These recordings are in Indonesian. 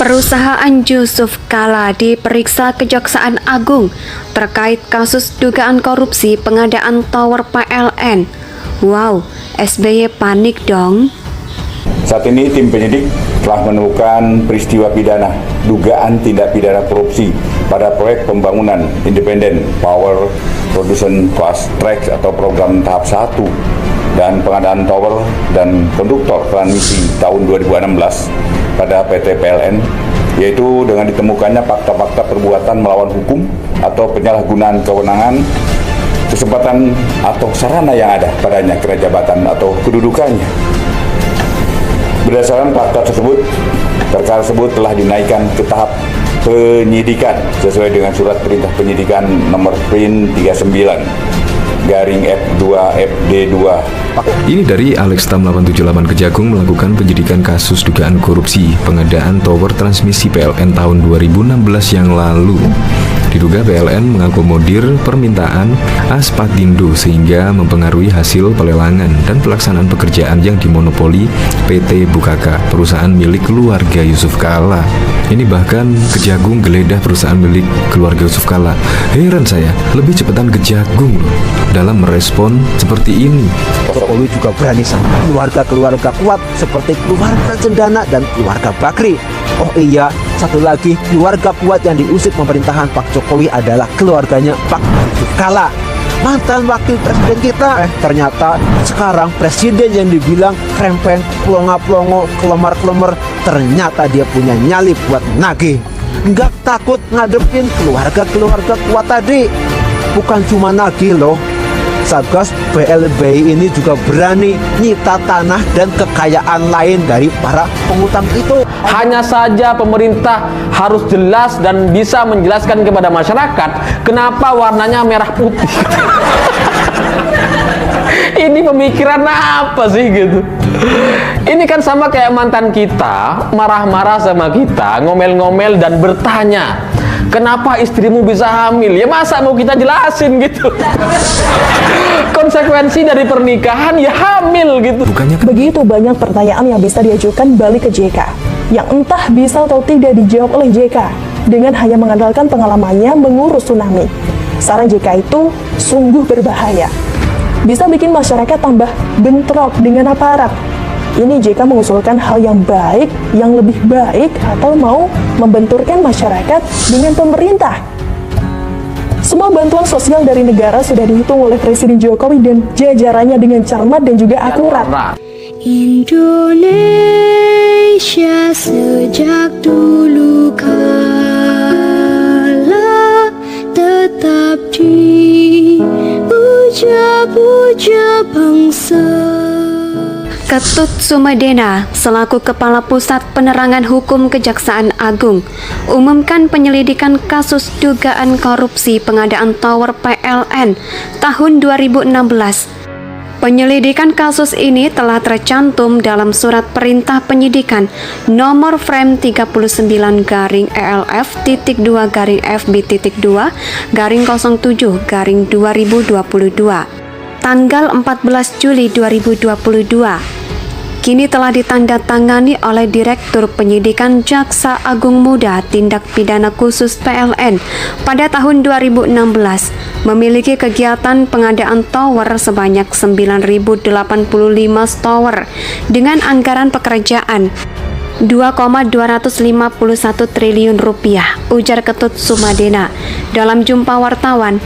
Perusahaan Yusuf Kalla diperiksa Kejaksaan Agung terkait kasus dugaan korupsi pengadaan tower PLN. Wow, SBY panik dong. Saat ini tim penyidik telah menemukan peristiwa pidana dugaan tindak pidana korupsi pada proyek pembangunan independen Power Production Fast Track atau program tahap 1 dan pengadaan tower dan konduktor transmisi tahun 2016 pada PT PLN, yaitu dengan ditemukannya fakta-fakta perbuatan melawan hukum atau penyalahgunaan kewenangan, kesempatan atau sarana yang ada padanya karena jabatan atau kedudukannya. Berdasarkan fakta tersebut, perkara tersebut telah dinaikkan ke tahap penyidikan sesuai dengan surat perintah penyidikan nomor PRIN 39/F2FD2. Ini dari Alex Tam 878 Kejagung melakukan penyidikan kasus dugaan korupsi pengadaan tower transmisi PLN tahun 2016 yang lalu. Diduga PLN mengakomodir permintaan Aspatindo sehingga mempengaruhi hasil pelelangan dan pelaksanaan pekerjaan yang dimonopoli PT Bukaka, perusahaan milik keluarga Yusuf Kalla. Ini bahkan Kejagung geledah perusahaan milik keluarga Yusuf Kalla. Heran saya, lebih cepetan Kejagung loh dalam merespon seperti ini. Jokowi juga berani sama keluarga-keluarga kuat seperti keluarga Cendana dan keluarga Bakri. Oh iya, satu lagi keluarga kuat yang diusik pemerintahan Pak Jokowi adalah keluarganya Pak Yusuf Kalla, mantan wakil presiden kita. Ternyata sekarang presiden yang dibilang krempeng, plonga-plongo, kelemar-kelemar, ternyata dia punya nyali buat nagih. Nggak takut ngadepin keluarga-keluarga kuat tadi. Bukan cuma nagih loh, Satgas BLBI ini juga berani nyita tanah dan kekayaan lain dari para pengutang itu. Hanya saja pemerintah harus jelas dan bisa menjelaskan kepada masyarakat kenapa warnanya merah putih. Ini pemikiran apa sih gitu? Ini kan sama kayak mantan kita marah-marah sama kita, ngomel-ngomel dan bertanya, kenapa istrimu bisa hamil? Ya masa mau kita jelasin gitu? Konsekuensi dari pernikahan ya hamil gitu. Begitu banyak pertanyaan yang bisa diajukan balik ke JK, yang entah bisa atau tidak dijawab oleh JK dengan hanya mengandalkan pengalamannya mengurus tsunami. Saran JK itu sungguh berbahaya, bisa bikin masyarakat tambah bentrok dengan aparat. Ini JK mengusulkan hal yang baik, yang lebih baik, atau mau membenturkan masyarakat dengan pemerintah. Semua bantuan sosial dari negara sudah dihitung oleh Presiden Jokowi dan jajarannya dengan cermat dan juga akurat. Indonesia sejak dulu kala tetap dipuja-puja bangsa. Ketut Sumedana selaku Kepala Pusat Penerangan Hukum Kejaksaan Agung umumkan penyelidikan kasus dugaan korupsi pengadaan tower PLN tahun 2016. Penyelidikan kasus ini telah tercantum dalam surat perintah penyidikan nomor frame 39/FB.2/07/2022 tanggal 14 Juli 2022. Kini telah ditandatangani oleh Direktur Penyidikan Jaksa Agung Muda Tindak Pidana Khusus PLN pada tahun 2016, memiliki kegiatan pengadaan tower sebanyak 9.085 tower dengan anggaran pekerjaan 2,251 triliun rupiah, ujar Ketut Sumedana dalam jumpa wartawan.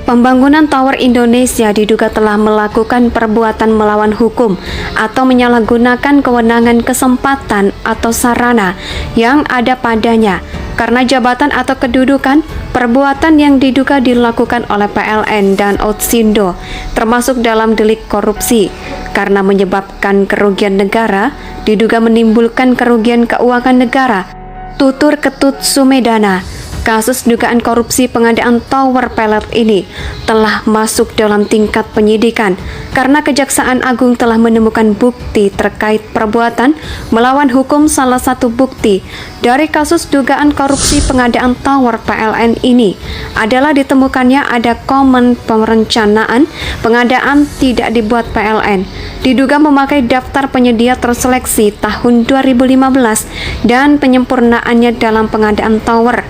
Pembangunan Tower Indonesia diduga telah melakukan perbuatan melawan hukum atau menyalahgunakan kewenangan, kesempatan atau sarana yang ada padanya karena jabatan atau kedudukan. Perbuatan yang diduga dilakukan oleh PLN dan Outsindo termasuk dalam delik korupsi karena menyebabkan kerugian negara, diduga menimbulkan kerugian keuangan negara, tutur Ketut Sumedana. Kasus dugaan korupsi pengadaan tower pelet ini telah masuk dalam tingkat penyidikan karena Kejaksaan Agung telah menemukan bukti terkait perbuatan melawan hukum. Salah satu bukti dari kasus dugaan korupsi pengadaan tower PLN ini adalah ditemukannya ada komen perencanaan pengadaan tidak dibuat PLN, diduga memakai daftar penyedia terseleksi tahun 2015 dan penyempurnaannya dalam pengadaan tower.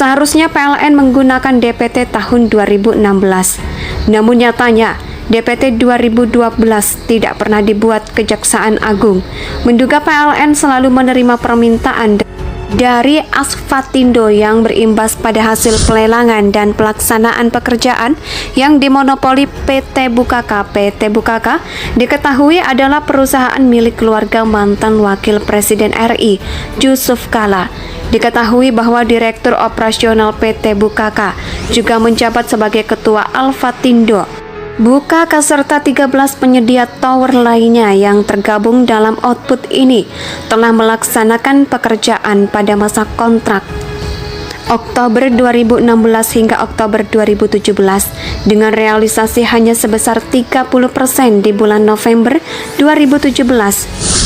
Seharusnya PLN menggunakan DPT tahun 2016. Namun nyatanya DPT 2012 tidak pernah dibuat. Kejaksaan Agung menduga PLN selalu menerima permintaan dari Asfatindo yang berimbas pada hasil pelelangan dan pelaksanaan pekerjaan yang dimonopoli PT Bukaka. PT Bukaka diketahui adalah perusahaan milik keluarga mantan Wakil Presiden RI Yusuf Kala. Diketahui bahwa Direktur Operasional PT Bukaka juga menjabat sebagai Ketua Alfatindo Bukaka serta 13 penyedia tower lainnya yang tergabung dalam output ini telah melaksanakan pekerjaan pada masa kontrak Oktober 2016 hingga Oktober 2017 dengan realisasi hanya sebesar 30% di bulan November 2017.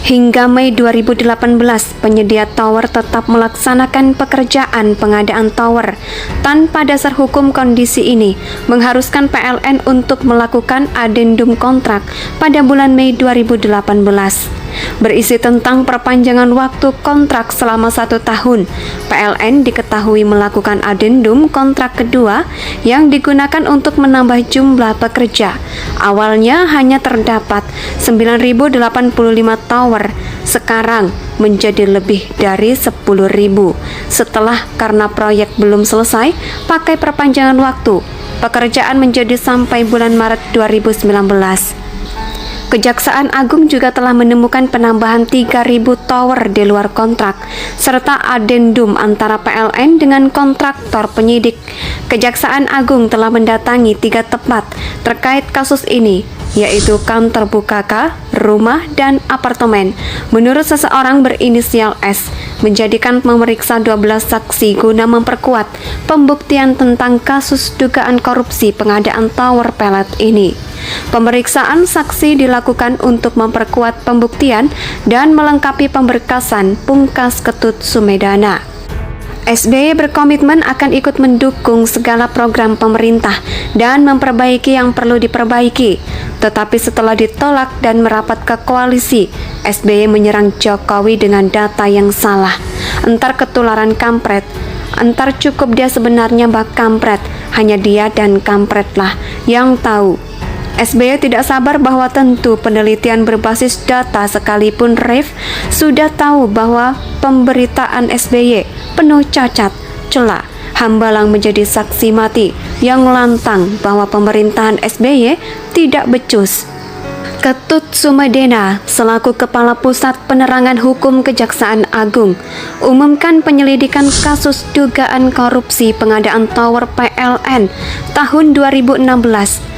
Hingga Mei 2018, penyedia tower tetap melaksanakan pekerjaan pengadaan tower. Tanpa dasar hukum, kondisi ini mengharuskan PLN untuk melakukan adendum kontrak pada bulan Mei 2018. Berisi tentang perpanjangan waktu kontrak selama 1 tahun. PLN diketahui melakukan adendum kontrak kedua yang digunakan untuk menambah jumlah pekerja. Awalnya hanya terdapat 9.085 tower, sekarang menjadi lebih dari 10.000. Setelah karena proyek belum selesai, pakai perpanjangan waktu, pekerjaan menjadi sampai bulan Maret 2019. Kejaksaan Agung juga telah menemukan penambahan 3.000 tower di luar kontrak, serta adendum antara PLN dengan kontraktor penyidik. Kejaksaan Agung telah mendatangi 3 tempat terkait kasus ini, yaitu kantor Bukaka, rumah, dan apartemen. Menurut seseorang berinisial S, menjadikan memeriksa 12 saksi guna memperkuat pembuktian tentang kasus dugaan korupsi pengadaan tower pelet ini. Pemeriksaan saksi dilakukan untuk memperkuat pembuktian dan melengkapi pemberkasan Pungkas Ketut Sumedana. SBY berkomitmen akan ikut mendukung segala program pemerintah dan memperbaiki yang perlu diperbaiki. Tetapi setelah ditolak dan merapat ke koalisi, SBY menyerang Jokowi dengan data yang salah. Entar ketularan kampret, entar cukup dia sebenarnya bak kampret, hanya dia dan kampret lah yang tahu. SBY tidak sabar bahwa tentu penelitian berbasis data sekalipun Rif sudah tahu bahwa pemberitaan SBY penuh cacat, celah. Hambalang menjadi saksi mati yang lantang bahwa pemerintahan SBY tidak becus. Ketut Sumedana selaku Kepala Pusat Penerangan Hukum Kejaksaan Agung umumkan penyelidikan kasus dugaan korupsi pengadaan tower PLN tahun 2016.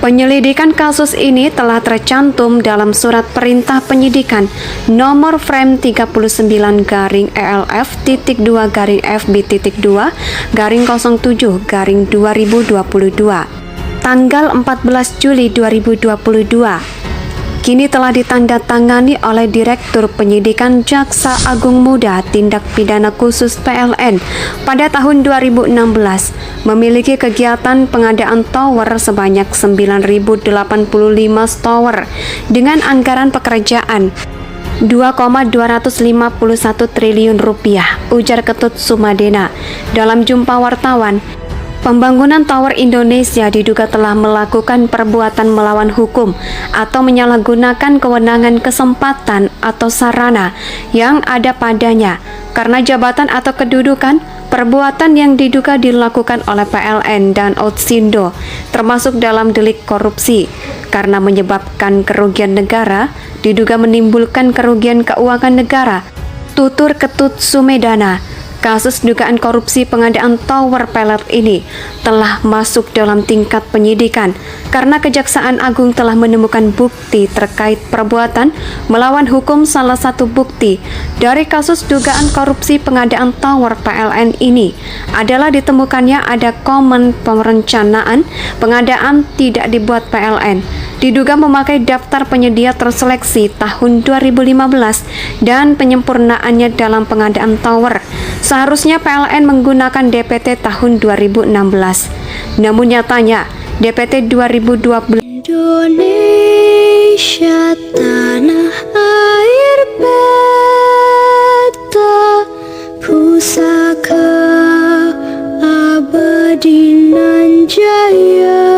Penyelidikan kasus ini telah tercantum dalam surat perintah penyidikan nomor frame 39-FB.2/07/2022 tanggal 14 Juli 2022. Kini telah ditandatangani oleh Direktur Penyidikan Jaksa Agung Muda Tindak Pidana Khusus PLN pada tahun 2016, memiliki kegiatan pengadaan tower sebanyak 9.085 tower dengan anggaran pekerjaan 2,251 triliun rupiah, ujar Ketut Sumedana dalam jumpa wartawan. Pembangunan Tower Indonesia diduga telah melakukan perbuatan melawan hukum atau menyalahgunakan kewenangan, kesempatan, atau sarana yang ada padanya karena jabatan atau kedudukan. Perbuatan yang diduga dilakukan oleh PLN dan Outsindo termasuk dalam delik korupsi karena menyebabkan kerugian negara, diduga menimbulkan kerugian keuangan negara, tutur Ketut Sumedana. Kasus dugaan korupsi pengadaan tower pelet ini telah masuk dalam tingkat penyidikan karena Kejaksaan Agung telah menemukan bukti terkait perbuatan melawan hukum. Salah satu bukti dari kasus dugaan korupsi pengadaan tower PLN ini adalah ditemukannya ada komen perencanaan pengadaan tidak dibuat PLN, diduga memakai daftar penyedia terseleksi tahun 2015 dan penyempurnaannya dalam pengadaan tower. Seharusnya PLN menggunakan DPT tahun 2016. Namun nyatanya DPT 2012 Indonesia tanah air beta pusaka abadi nan jaya.